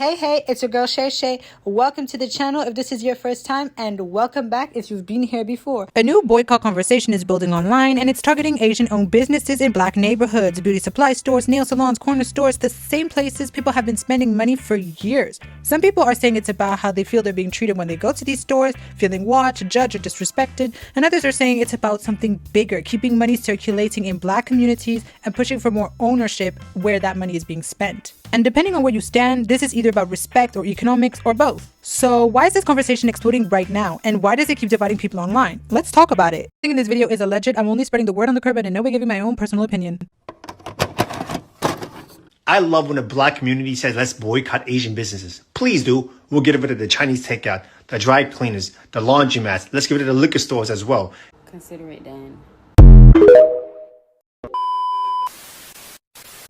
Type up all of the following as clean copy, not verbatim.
Hey, it's your girl Shay Shay. Welcome to the channel if this is your first time, and welcome back if you've been here before. A new boycott conversation is building online, and it's targeting Asian-owned businesses in black neighborhoods, beauty supply stores, nail salons, corner stores, the same places people have been spending money for years. Some people are saying it's about how they feel they're being treated when they go to these stores, feeling watched, judged, or disrespected, and others are saying it's about something bigger, keeping money circulating in black communities and pushing for more ownership where that money is being spent. And depending on where you stand, this is either about respect or economics or both. So why is this conversation exploding right now? And why does it keep dividing people online? Let's talk about it. Everything in this video is alleged. I'm only spreading the word on the curb and in no way giving my own personal opinion. I love when the black community says, let's boycott Asian businesses. Please do. We'll get rid of the Chinese takeout, the dry cleaners, the laundromats. Let's get rid of the liquor stores as well. Consider it done.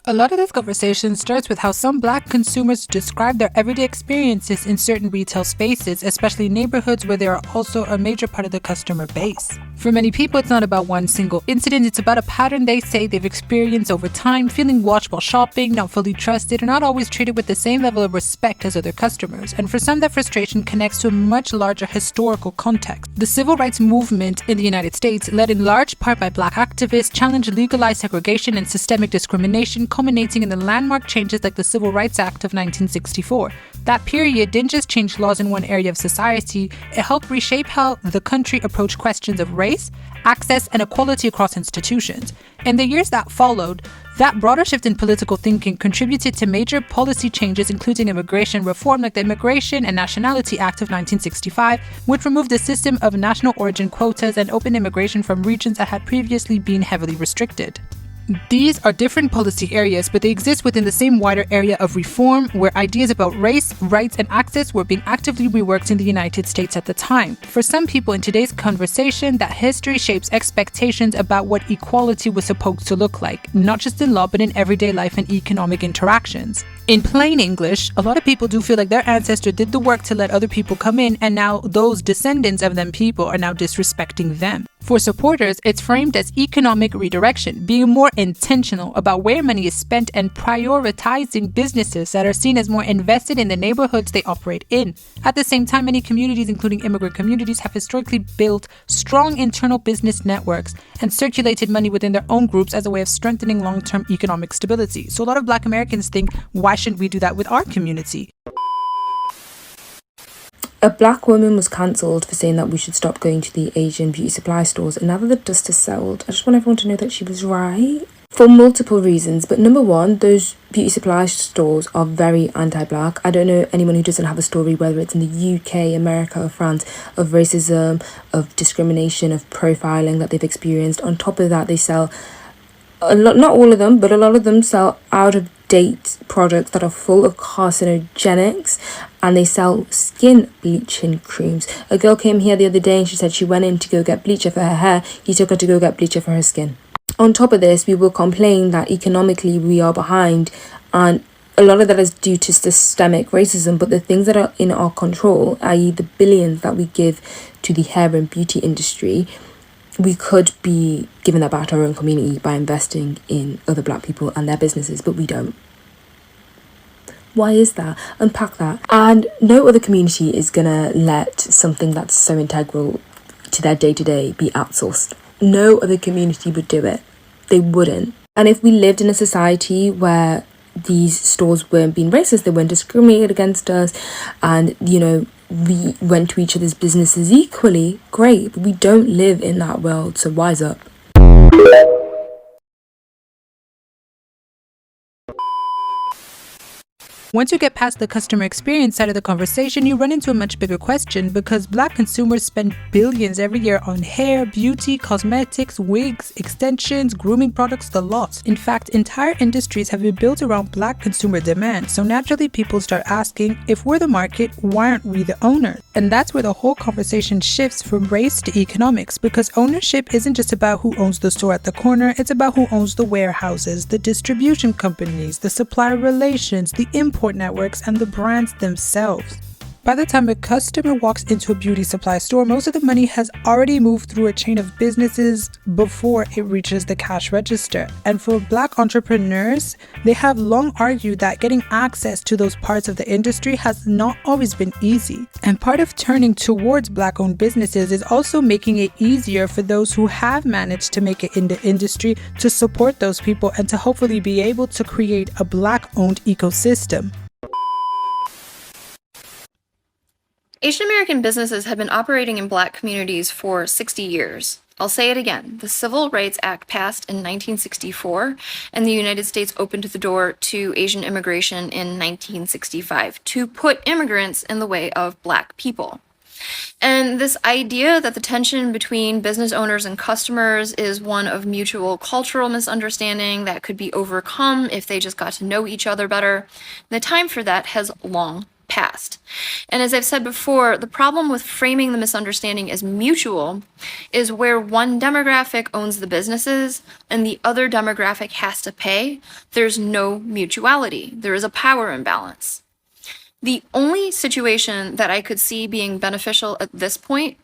A lot of this conversation starts with how some black consumers describe their everyday experiences in certain retail spaces, especially neighborhoods where they are also a major part of the customer base. For many people, it's not about one single incident, it's about a pattern they say they've experienced over time, feeling watched while shopping, not fully trusted, or not always treated with the same level of respect as other customers. And for some, that frustration connects to a much larger historical context. The civil rights movement in the United States, led in large part by black activists, challenged legalized segregation and systemic discrimination, culminating in the landmark changes like the Civil Rights Act of 1964. That period didn't just change laws in one area of society, it helped reshape how the country approached questions of race, access, and equality across institutions. In the years that followed, that broader shift in political thinking contributed to major policy changes, including immigration reform like the Immigration and Nationality Act of 1965, which removed the system of national origin quotas and opened immigration from regions that had previously been heavily restricted. These are different policy areas, but they exist within the same wider area of reform, where ideas about race, rights, and access were being actively reworked in the United States at the time. For some people in today's conversation, that history shapes expectations about what equality was supposed to look like, not just in law, but in everyday life and economic interactions. In plain English, a lot of people do feel like their ancestor did the work to let other people come in, and now those descendants of them people are now disrespecting them. For supporters, it's framed as economic redirection, being more intentional about where money is spent and prioritizing businesses that are seen as more invested in the neighborhoods they operate in. At the same time, many communities, including immigrant communities, have historically built strong internal business networks and circulated money within their own groups as a way of strengthening long-term economic stability. So a lot of black Americans think, why shouldn't we do that with our community? A black woman was cancelled for saying that we should stop going to the Asian beauty supply stores, and now that the dust has settled, I just want everyone to know that she was right. For multiple reasons, but number one, those beauty supply stores are very anti-black. I don't know anyone who doesn't have a story, whether it's in the UK, America or France, of racism, of discrimination, of profiling that they've experienced. On top of that, they sell a lot, not all of them, but a lot of them sell out of date products that are full of carcinogenics, and they sell skin bleaching creams. A girl came here the other day and she said she went in to go get bleacher for her hair. He took her to go get bleacher for her skin. On top of this, we will complain that economically we are behind, and a lot of that is due to systemic racism, but the things that are in our control, i.e. the billions that we give to the hair and beauty industry, we could be giving that back to our own community by investing in other black people and their businesses, but we don't. Why is that? Unpack that. And no other community is gonna let something that's so integral to their day-to-day be outsourced. No other community would do it. They wouldn't. And if we lived in a society where these stores weren't being racist, they weren't discriminated against us, and we went to each other's businesses equally, great, but we don't live in that world, so wise up. Once you get past the customer experience side of the conversation, you run into a much bigger question, because black consumers spend billions every year on hair, beauty, cosmetics, wigs, extensions, grooming products, the lot. In fact, entire industries have been built around black consumer demand, so naturally people start asking, if we're the market, why aren't we the owner? And that's where the whole conversation shifts from race to economics, because ownership isn't just about who owns the store at the corner, it's about who owns the warehouses, the distribution companies, the supplier relations, the import networks, and the brands themselves. By the time a customer walks into a beauty supply store, most of the money has already moved through a chain of businesses before it reaches the cash register. And for Black entrepreneurs, they have long argued that getting access to those parts of the industry has not always been easy. And part of turning towards Black-owned businesses is also making it easier for those who have managed to make it in the industry to support those people and to hopefully be able to create a Black-owned ecosystem. Asian American businesses have been operating in Black communities for 60 years. I'll say it again. The Civil Rights Act passed in 1964, and the United States opened the door to Asian immigration in 1965 to put immigrants in the way of Black people. And this idea that the tension between business owners and customers is one of mutual cultural misunderstanding that could be overcome if they just got to know each other better, the time for that has long passed. And as I've said before, the problem with framing the misunderstanding as mutual is where one demographic owns the businesses and the other demographic has to pay. There's no mutuality. There is a power imbalance. The only situation that I could see being beneficial at this point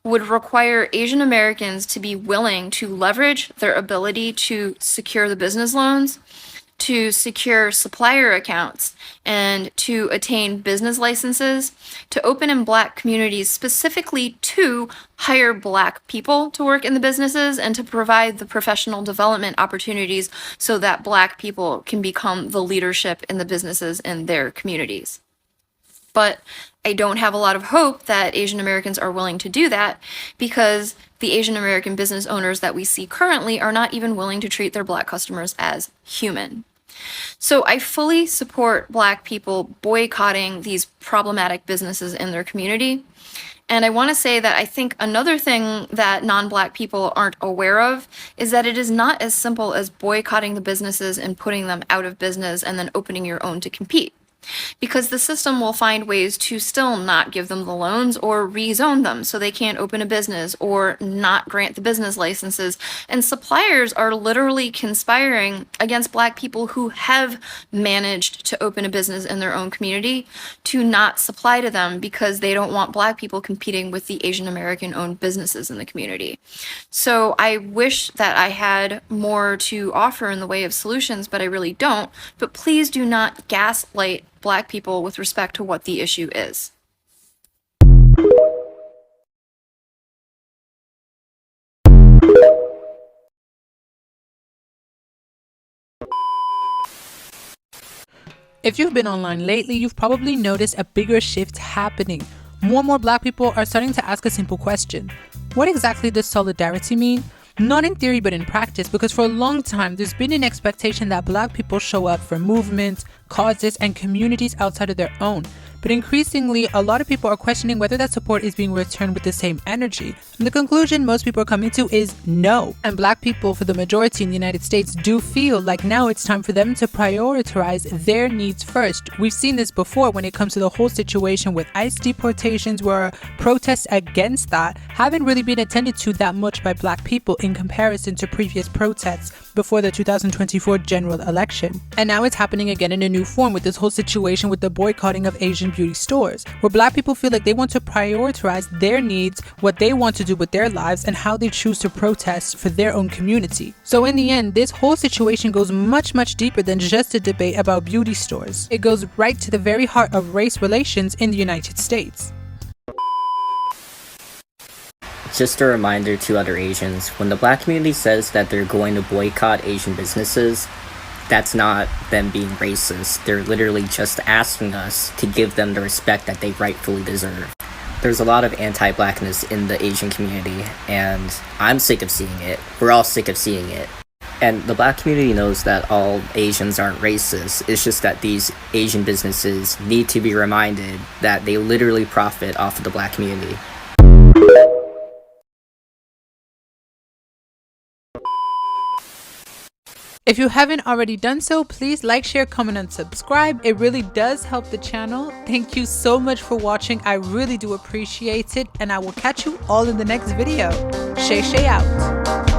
would require Asian Americans to be willing to leverage their ability to secure the business loans, to secure supplier accounts, and to attain business licenses, to open in Black communities specifically to hire Black people to work in the businesses and to provide the professional development opportunities so that Black people can become the leadership in the businesses in their communities. But I don't have a lot of hope that Asian Americans are willing to do that because the Asian American business owners that we see currently are not even willing to treat their Black customers as human. So I fully support Black people boycotting these problematic businesses in their community. And I want to say that I think another thing that non-Black people aren't aware of is that it is not as simple as boycotting the businesses and putting them out of business and then opening your own to compete. Because the system will find ways to still not give them the loans or rezone them so they can't open a business or not grant the business licenses. And suppliers are literally conspiring against Black people who have managed to open a business in their own community to not supply to them because they don't want Black people competing with the Asian American owned businesses in the community. So I wish that I had more to offer in the way of solutions, but I really don't. But please do not gaslight Black people with respect to what the issue is. If you've been online lately, you've probably noticed a bigger shift happening. More and more Black people are starting to ask a simple question. What exactly does solidarity mean? Not in theory, but in practice, because for a long time, there's been an expectation that Black people show up for movements, causes, and communities outside of their own. But increasingly, a lot of people are questioning whether that support is being returned with the same energy. And the conclusion most people are coming to is no. And Black people, for the majority in the United States, do feel like now it's time for them to prioritize their needs first. We've seen this before when it comes to the whole situation with ICE deportations, where protests against that haven't really been attended to that much by Black people in comparison to previous protests before the 2024 general election. And now it's happening again in a new form with this whole situation with the boycotting of Asian beauty stores, where Black people feel like they want to prioritize their needs, what they want to do with their lives, and how they choose to protest for their own community. So in the end, this whole situation goes much, much deeper than just a debate about beauty stores. It goes right to the very heart of race relations in the United States. Just a reminder to other Asians, when the Black community says that they're going to boycott Asian businesses, that's not them being racist. They're literally just asking us to give them the respect that they rightfully deserve. There's a lot of anti-Blackness in the Asian community, and I'm sick of seeing it. We're all sick of seeing it. And the Black community knows that all Asians aren't racist. It's just that these Asian businesses need to be reminded that they literally profit off of the Black community. If you haven't already done so, please like, share, comment, and subscribe. It really does help the channel. Thank you so much for watching. I really do appreciate it, and I will catch you all in the next video. Shay out.